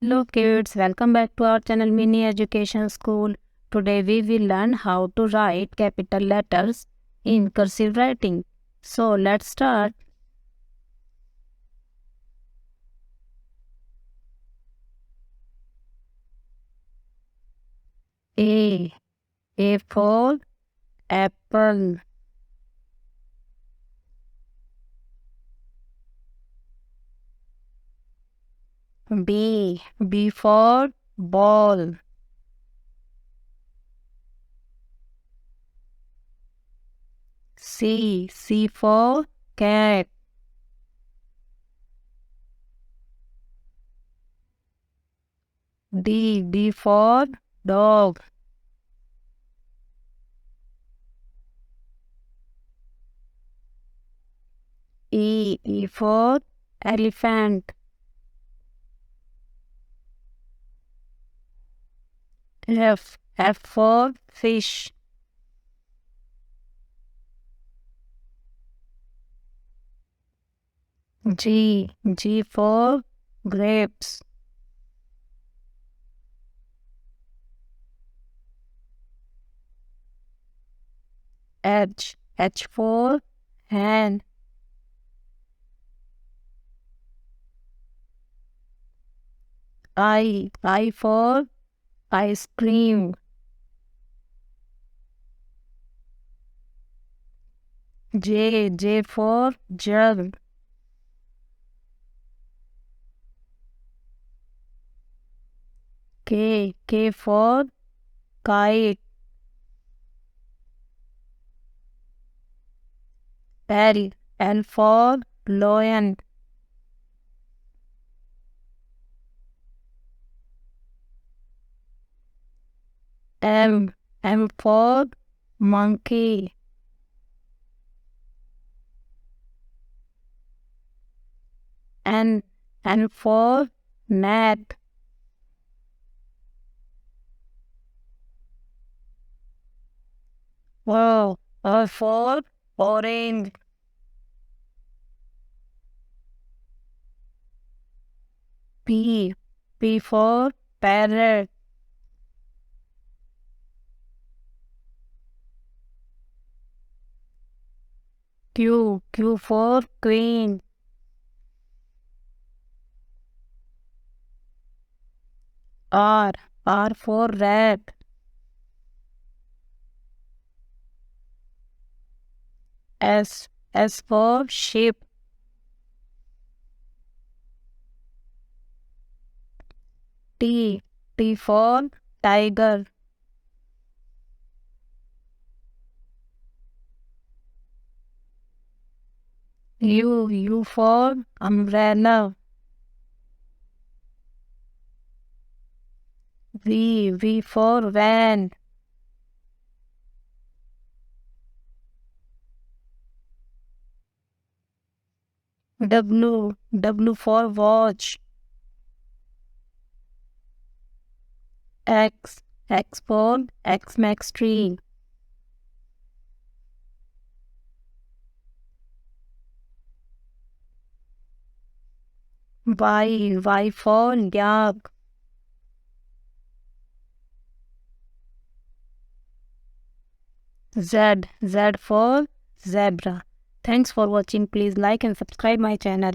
Hello kids, welcome back to our channel Mini Education School. Today we will learn how to write capital letters in cursive writing. So let's start. A. A for apple. B. B for ball. C. C for cat. D. D for dog. E. E for elephant. F. F for fish. G. G for grapes. H. H for hand. I for ice cream. J. J for jug. K. K for kite. L. L for lion. M. M for monkey. N. N for net. O. O for orange. P. P for parrot. Q. Q for queen. R. R for rat. S. S for sheep. T. T for tiger. U. U for umbrella. V. V for van. W. W for watch. X. X for Xmas tree. Y. Y for yak. Z. Z for zebra. Thanks for watching. Please like and subscribe my channel.